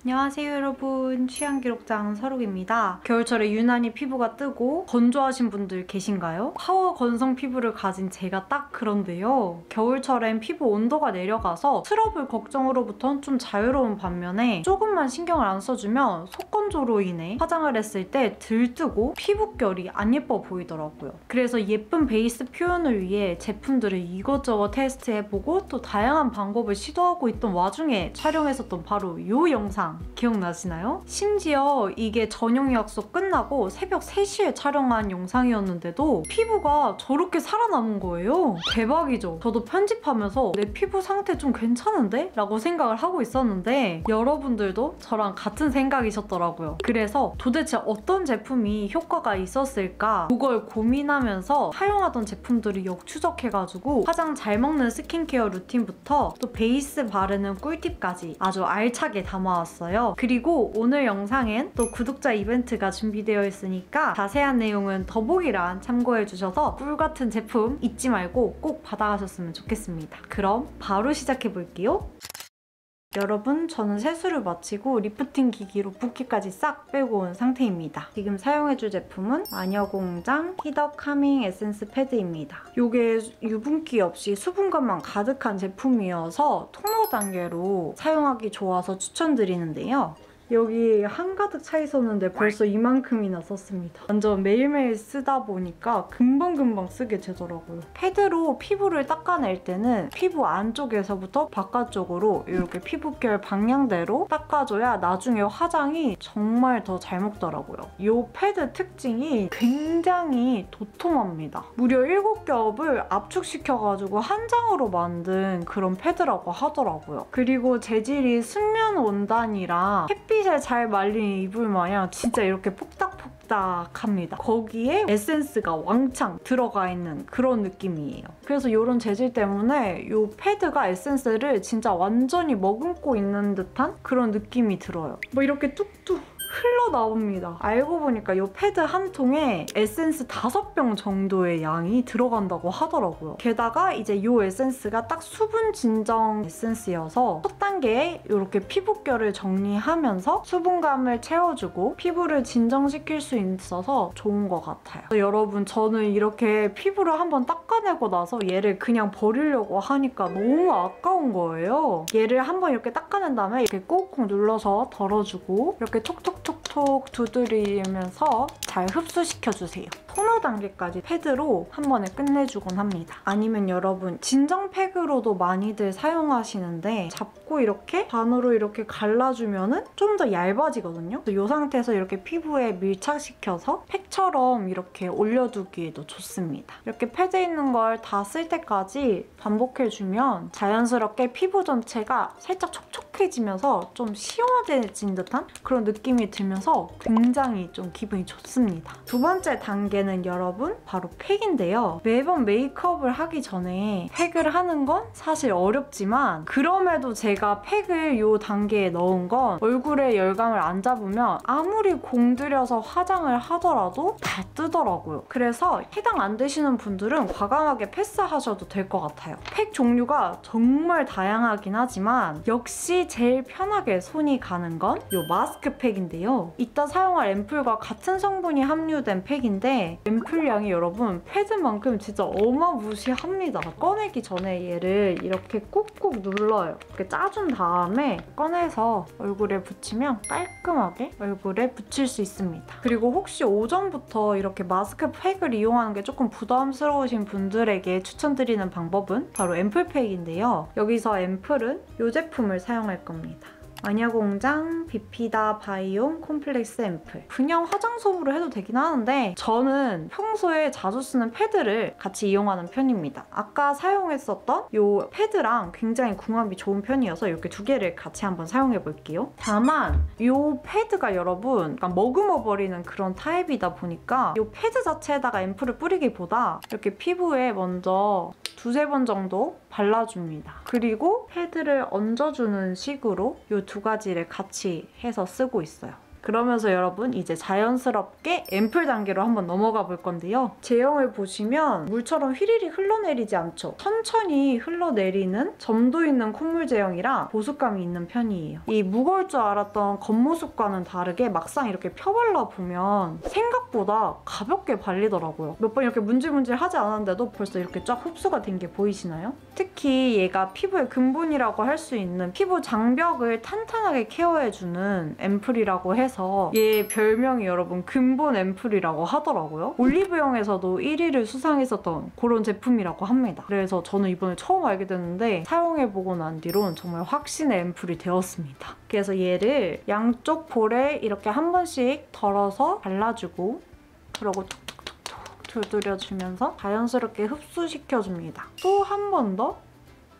안녕하세요 여러분, 취향기록장 서록입니다. 겨울철에 유난히 피부가 뜨고 건조하신 분들 계신가요? 파워 건성 피부를 가진 제가 딱 그런데요. 겨울철엔 피부 온도가 내려가서 트러블 걱정으로부턴 좀 자유로운 반면에 조금만 신경을 안 써주면 속건조로 인해 화장을 했을 때 들뜨고 피부결이 안 예뻐 보이더라고요. 그래서 예쁜 베이스 표현을 위해 제품들을 이것저것 테스트해보고 또 다양한 방법을 시도하고 있던 와중에 촬영했었던 바로 이 영상 기억나시나요? 심지어 이게 저녁 약속 끝나고 새벽 3시에 촬영한 영상이었는데도 피부가 저렇게 살아남은 거예요. 대박이죠? 저도 편집하면서 내 피부 상태 좀 괜찮은데? 라고 생각을 하고 있었는데 여러분들도 저랑 같은 생각이셨더라고요. 그래서 도대체 어떤 제품이 효과가 있었을까? 그걸 고민하면서 사용하던 제품들을 역추적해가지고 화장 잘 먹는 스킨케어 루틴부터 또 베이스 바르는 꿀팁까지 아주 알차게 담아왔어요. 그리고 오늘 영상엔 또 구독자 이벤트가 준비되어 있으니까 자세한 내용은 더보기란 참고해주셔서 꿀같은 제품 잊지 말고 꼭 받아가셨으면 좋겠습니다. 그럼 바로 시작해볼게요. 여러분, 저는 세수를 마치고 리프팅 기기로 붓기까지 싹 빼고 온 상태입니다. 지금 사용해줄 제품은 마녀공장 히더 카밍 에센스 패드입니다. 이게 유분기 없이 수분감만 가득한 제품이어서 토너 단계로 사용하기 좋아서 추천드리는데요. 여기 한가득 차 있었는데 벌써 이만큼이나 썼습니다. 완전 매일매일 쓰다 보니까 금방금방 쓰게 되더라고요. 패드로 피부를 닦아낼 때는 피부 안쪽에서부터 바깥쪽으로 이렇게 피부결 방향대로 닦아줘야 나중에 화장이 정말 더 잘 먹더라고요. 이 패드 특징이 굉장히 도톰합니다. 무려 7겹을 압축시켜가지고 한 장으로 만든 그런 패드라고 하더라고요. 그리고 재질이 순면 원단이라 햇빛에 잘 말린 이불 마냥 진짜 이렇게 폭닥폭닥합니다. 거기에 에센스가 왕창 들어가 있는 그런 느낌이에요. 그래서 이런 재질 때문에 이 패드가 에센스를 진짜 완전히 머금고 있는 듯한 그런 느낌이 들어요. 뭐 이렇게 뚝뚝 흘러나옵니다. 알고 보니까 이 패드 한 통에 에센스 5병 정도의 양이 들어간다고 하더라고요. 게다가 이제 이 에센스가 딱 수분 진정 에센스여서 첫 단계에 이렇게 피부결을 정리하면서 수분감을 채워주고 피부를 진정시킬 수 있어서 좋은 것 같아요. 여러분, 저는 이렇게 피부를 한번 닦아내고 나서 얘를 그냥 버리려고 하니까 너무 아까운 거예요. 얘를 한번 이렇게 닦아낸 다음에 이렇게 꾹꾹 눌러서 덜어주고 이렇게 톡톡톡 두드리면서 잘 흡수시켜주세요. 토너 단계까지 패드로 한 번에 끝내주곤 합니다. 아니면 여러분, 진정팩으로도 많이들 사용하시는데 잡고 이렇게 반으로 이렇게 갈라주면 좀 더 얇아지거든요. 이 상태에서 이렇게 피부에 밀착시켜서 팩처럼 이렇게 올려두기에도 좋습니다. 이렇게 패드 있는 걸 다 쓸 때까지 반복해주면 자연스럽게 피부 전체가 살짝 촉촉해지면서 좀 시원해진 듯한 그런 느낌이 들면서 굉장히 좀 기분이 좋습니다. 두 번째 단계는 여러분 바로 팩인데요. 매번 메이크업을 하기 전에 팩을 하는 건 사실 어렵지만 그럼에도 제가 팩을 이 단계에 넣은 건 얼굴에 열감을 안 잡으면 아무리 공들여서 화장을 하더라도 다 뜨더라고요. 그래서 해당 안 되시는 분들은 과감하게 패스하셔도 될 것 같아요. 팩 종류가 정말 다양하긴 하지만 역시 제일 편하게 손이 가는 건 이 마스크팩인데요. 이따 사용할 앰플과 같은 성분이 함유된 팩인데 앰플량이 여러분 패드만큼 진짜 어마무시합니다. 꺼내기 전에 얘를 이렇게 꾹꾹 눌러요. 이렇게 짜준 다음에 꺼내서 얼굴에 붙이면 깔끔하게 얼굴에 붙일 수 있습니다. 그리고 혹시 오전부터 이렇게 마스크팩을 이용하는 게 조금 부담스러우신 분들에게 추천드리는 방법은 바로 앰플팩인데요. 여기서 앰플은 이 제품을 사용할 겁니다. 마녀공장 비피다 바이옴 콤플렉스 앰플. 그냥 화장솜으로 해도 되긴 하는데 저는 평소에 자주 쓰는 패드를 같이 이용하는 편입니다. 아까 사용했었던 이 패드랑 굉장히 궁합이 좋은 편이어서 이렇게 두 개를 같이 한번 사용해볼게요. 다만 이 패드가 여러분 약간 머금어버리는 그런 타입이다 보니까 이 패드 자체에다가 앰플을 뿌리기보다 이렇게 피부에 먼저 2-3번 정도 발라줍니다. 그리고 패드를 얹어주는 식으로 이 두 가지를 같이 해서 쓰고 있어요. 그러면서 여러분 이제 자연스럽게 앰플 단계로 한번 넘어가 볼 건데요. 제형을 보시면 물처럼 휘리릭 흘러내리지 않죠. 천천히 흘러내리는 점도 있는 콧물 제형이라 보습감이 있는 편이에요. 이 무거울 줄 알았던 겉모습과는 다르게 막상 이렇게 펴발라보면 생각보다 가볍게 발리더라고요. 몇 번 이렇게 문질문질 하지 않았는데도 벌써 이렇게 쫙 흡수가 된 게 보이시나요? 특히 얘가 피부의 근본이라고 할 수 있는 피부 장벽을 탄탄하게 케어해주는 앰플이라고 해서 얘 별명이 여러분 근본 앰플이라고 하더라고요. 올리브영에서도 1위를 수상했었던 그런 제품이라고 합니다. 그래서 저는 이번에 처음 알게 됐는데 사용해보고 난 뒤로는 정말 확신의 앰플이 되었습니다. 그래서 얘를 양쪽 볼에 이렇게 한 번씩 덜어서 발라주고 그리고 툭툭툭툭 두드려주면서 자연스럽게 흡수시켜줍니다. 또 한 번 더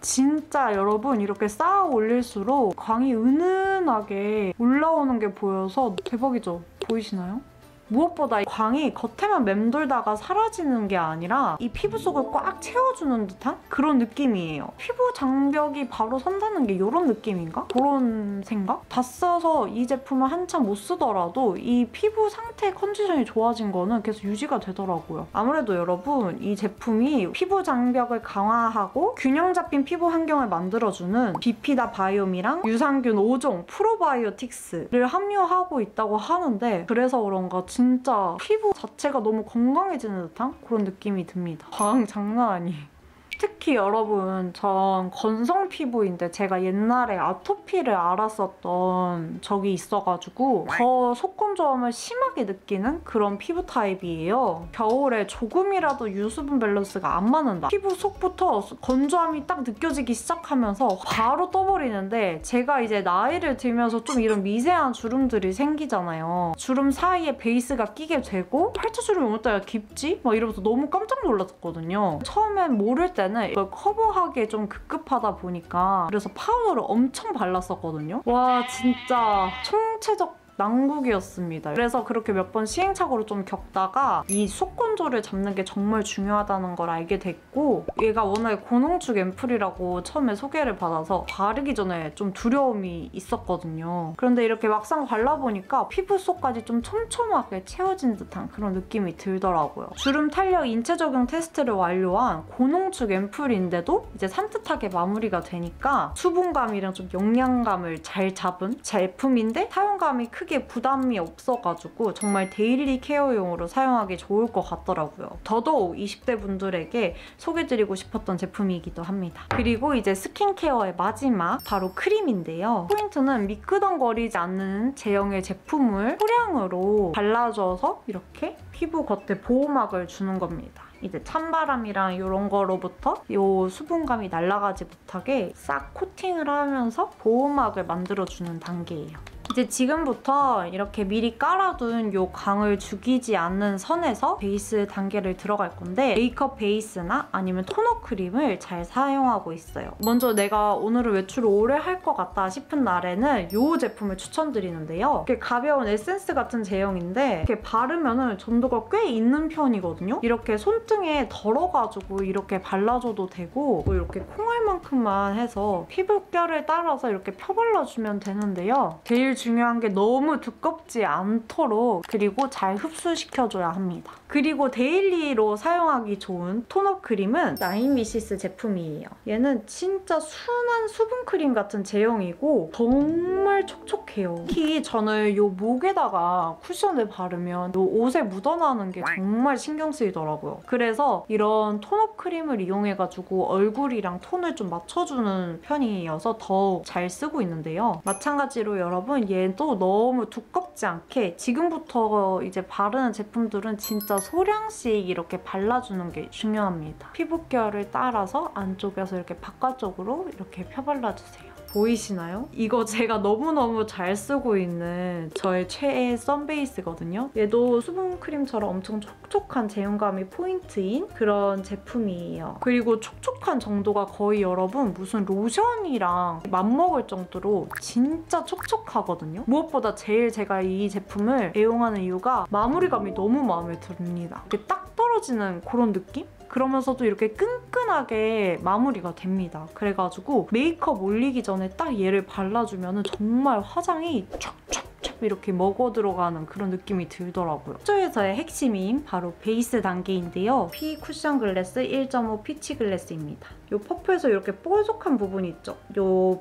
진짜 여러분 이렇게 쌓아 올릴수록 광이 은은하게 올라오는 게 보여서 대박이죠? 보이시나요? 무엇보다 광이 겉에만 맴돌다가 사라지는 게 아니라 이 피부 속을 꽉 채워주는 듯한 그런 느낌이에요. 피부 장벽이 바로 선다는 게 이런 느낌인가? 그런 생각? 다 써서 이 제품을 한참 못 쓰더라도 이 피부 상태 컨디션이 좋아진 거는 계속 유지가 되더라고요. 아무래도 여러분 이 제품이 피부 장벽을 강화하고 균형 잡힌 피부 환경을 만들어주는 비피다 바이옴이랑 유산균 5종 프로바이오틱스를 함유하고 있다고 하는데 그래서 그런가 진짜 피부 자체가 너무 건강해지는 듯한 그런 느낌이 듭니다. 광 장난 아니에요. 특히 여러분 전 건성 피부인데 제가 옛날에 아토피를 앓았었던 적이 있어가지고 더 속건조함을 심하게 느끼는 그런 피부 타입이에요. 겨울에 조금이라도 유수분 밸런스가 안 맞는다. 피부 속부터 건조함이 딱 느껴지기 시작하면서 바로 떠버리는데 제가 이제 나이를 들면서 좀 이런 미세한 주름들이 생기잖아요. 주름 사이에 베이스가 끼게 되고 팔자주름이 오늘따라 깊지? 막 이러면서 너무 깜짝 놀랐거든요. 처음엔 모를 때는 이걸 커버하기에 좀 급급하다 보니까 그래서 파우더를 엄청 발랐었거든요. 와 진짜 총체적 난국이었습니다. 그래서 그렇게 몇 번 시행착오를 좀 겪다가 이 속건조를 잡는 게 정말 중요하다는 걸 알게 됐고 얘가 워낙에 고농축 앰플이라고 처음에 소개를 받아서 바르기 전에 좀 두려움이 있었거든요. 그런데 이렇게 막상 발라보니까 피부 속까지 좀 촘촘하게 채워진 듯한 그런 느낌이 들더라고요. 주름 탄력 인체 적용 테스트를 완료한 고농축 앰플인데도 이제 산뜻하게 마무리가 되니까 수분감이랑 좀 영양감을 잘 잡은 제품인데 사용감이 크게 부담이 없어가지고 정말 데일리 케어용으로 사용하기 좋을 것 같더라고요. 더더욱 20대 분들에게 소개드리고 싶었던 제품이기도 합니다. 그리고 이제 스킨케어의 마지막 바로 크림인데요. 포인트는 미끄덩거리지 않는 제형의 제품을 소량으로 발라줘서 이렇게 피부 겉에 보호막을 주는 겁니다. 이제 찬바람이랑 이런 거로부터 이 수분감이 날아가지 못하게 싹 코팅을 하면서 보호막을 만들어주는 단계예요. 이제 지금부터 이렇게 미리 깔아둔 이 광을 죽이지 않는 선에서 베이스 단계를 들어갈 건데 메이크업 베이스나 아니면 토너 크림을 잘 사용하고 있어요. 먼저 내가 오늘은 외출을 오래 할 것 같다 싶은 날에는 이 제품을 추천드리는데요. 이렇게 가벼운 에센스 같은 제형인데 이렇게 바르면 점도가 꽤 있는 편이거든요. 이렇게 손등에 덜어가지고 이렇게 발라줘도 되고 이렇게 콩알만큼만 해서 피부결을 따라서 이렇게 펴발라주면 되는데요. 제일 중요한 게 너무 두껍지 않도록 그리고 잘 흡수시켜줘야 합니다. 그리고 데일리로 사용하기 좋은 토너 크림은 나인미시스 제품이에요. 얘는 진짜 순한 수분크림 같은 제형이고 정말 촉촉해요. 특히 저는 이 목에다가 쿠션을 바르면 이 옷에 묻어나는 게 정말 신경 쓰이더라고요. 그래서 이런 톤업 크림을 이용해가지고 얼굴이랑 톤을 좀 맞춰주는 편이어서 더욱 잘 쓰고 있는데요. 마찬가지로 여러분 얘도 너무 두껍지 않게 지금부터 이제 바르는 제품들은 진짜 소량씩 이렇게 발라주는 게 중요합니다. 피부결을 따라서 안쪽에서 이렇게 바깥쪽으로 이렇게 펴발라주세요. 보이시나요? 이거 제가 너무너무 잘 쓰고 있는 저의 최애 썬베이스거든요. 얘도 수분크림처럼 엄청 촉촉한 제형감이 포인트인 그런 제품이에요. 그리고 촉촉한 정도가 거의 여러분 무슨 로션이랑 맞먹을 정도로 진짜 촉촉하거든요. 무엇보다 제일 제가 이 제품을 애용하는 이유가 마무리감이 너무 마음에 듭니다. 이렇게 딱 떨어지는 그런 느낌? 그러면서도 이렇게 끈끈하게 마무리가 됩니다. 그래가지고 메이크업 올리기 전에 딱 얘를 발라주면 정말 화장이 촥촥촥 이렇게 먹어 들어가는 그런 느낌이 들더라고요. 푸조에서의 핵심인 바로 베이스 단계인데요. 피 쿠션 글래스 1.5 피치 글래스입니다. 이 퍼프에서 이렇게 뾰족한 부분 있죠? 이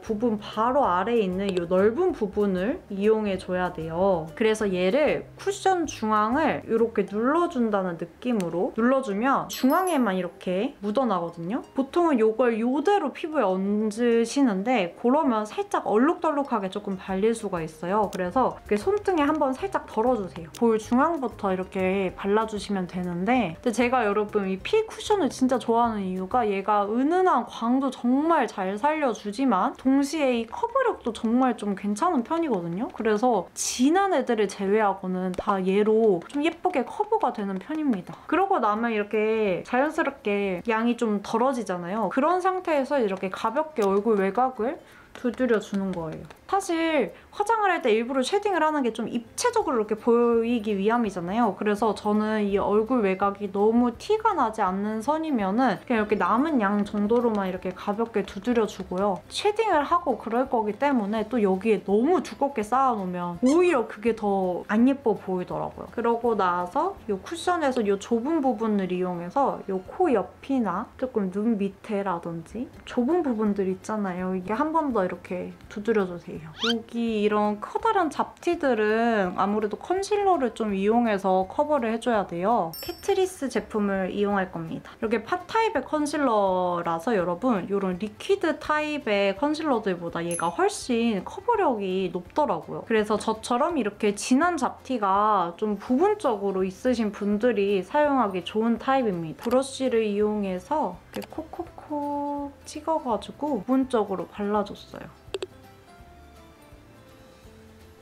부분 바로 아래에 있는 이 넓은 부분을 이용해줘야 돼요. 그래서 얘를 쿠션 중앙을 이렇게 눌러준다는 느낌으로 눌러주면 중앙에만 이렇게 묻어나거든요. 보통은 이걸 이대로 피부에 얹으시는데 그러면 살짝 얼룩덜룩하게 조금 발릴 수가 있어요. 그래서 이렇게 손등에 한번 살짝 덜어주세요. 볼 중앙부터 이렇게 발라주시면 되는데 근데 제가 여러분 이 피 쿠션을 진짜 좋아하는 이유가 얘가 은은한 광도 정말 잘 살려주지만 동시에 이 커버력도 정말 좀 괜찮은 편이거든요. 그래서 진한 애들을 제외하고는 다 얘로 좀 예쁘게 커버가 되는 편입니다. 그러고 나면 이렇게 자연스럽게 양이 좀 덜어지잖아요. 그런 상태에서 이렇게 가볍게 얼굴 외곽을 두드려주는 거예요. 사실 화장을 할 때 일부러 쉐딩을 하는 게 좀 입체적으로 이렇게 보이기 위함이잖아요. 그래서 저는 이 얼굴 외곽이 너무 티가 나지 않는 선이면은 그냥 이렇게 남은 양 정도로만 이렇게 가볍게 두드려주고요. 쉐딩을 하고 그럴 거기 때문에 또 여기에 너무 두껍게 쌓아놓으면 오히려 그게 더 안 예뻐 보이더라고요. 그러고 나서 이 쿠션에서 이 좁은 부분을 이용해서 이 코 옆이나 조금 눈 밑에라든지 좁은 부분들 있잖아요. 이게 한 번 더 이렇게 두드려주세요. 여기 이런 커다란 잡티들은 아무래도 컨실러를 좀 이용해서 커버를 해줘야 돼요. 캐트리스 제품을 이용할 겁니다. 이렇게 팟 타입의 컨실러라서 여러분 이런 리퀴드 타입의 컨실러들보다 얘가 훨씬 커버력이 높더라고요. 그래서 저처럼 이렇게 진한 잡티가 좀 부분적으로 있으신 분들이 사용하기 좋은 타입입니다. 브러쉬를 이용해서 이렇게 콕콕콕 찍어가지고 부분적으로 발라줬어요.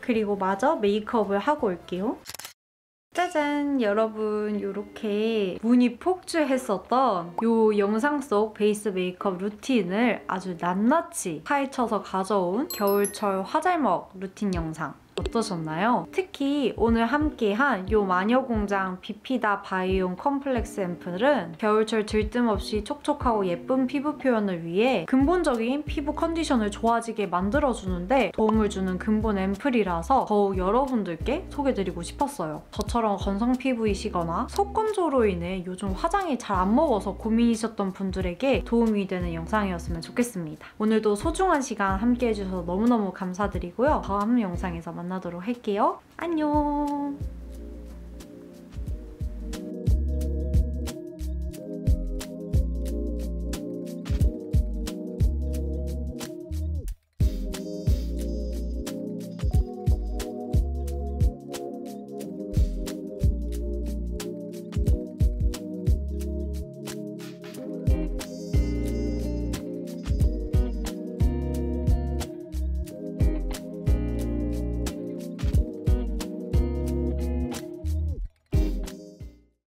그리고 마저 메이크업을 하고 올게요. 짜잔! 여러분 이렇게 문이 폭주했었던 이 영상 속 베이스 메이크업 루틴을 아주 낱낱이 파헤쳐서 가져온 겨울철 화잘먹 루틴 영상 어떠셨나요? 특히 오늘 함께한 이 마녀공장 비피다 바이옴 컴플렉스 앰플은 겨울철 들뜸없이 촉촉하고 예쁜 피부 표현을 위해 근본적인 피부 컨디션을 좋아지게 만들어주는데 도움을 주는 근본 앰플이라서 더욱 여러분들께 소개드리고 싶었어요. 저처럼 건성 피부이시거나 속건조로 인해 요즘 화장이 잘 안 먹어서 고민이셨던 분들에게 도움이 되는 영상이었으면 좋겠습니다. 오늘도 소중한 시간 함께 해주셔서 너무너무 감사드리고요. 다음 영상에서 만나도록 할게요. 안녕!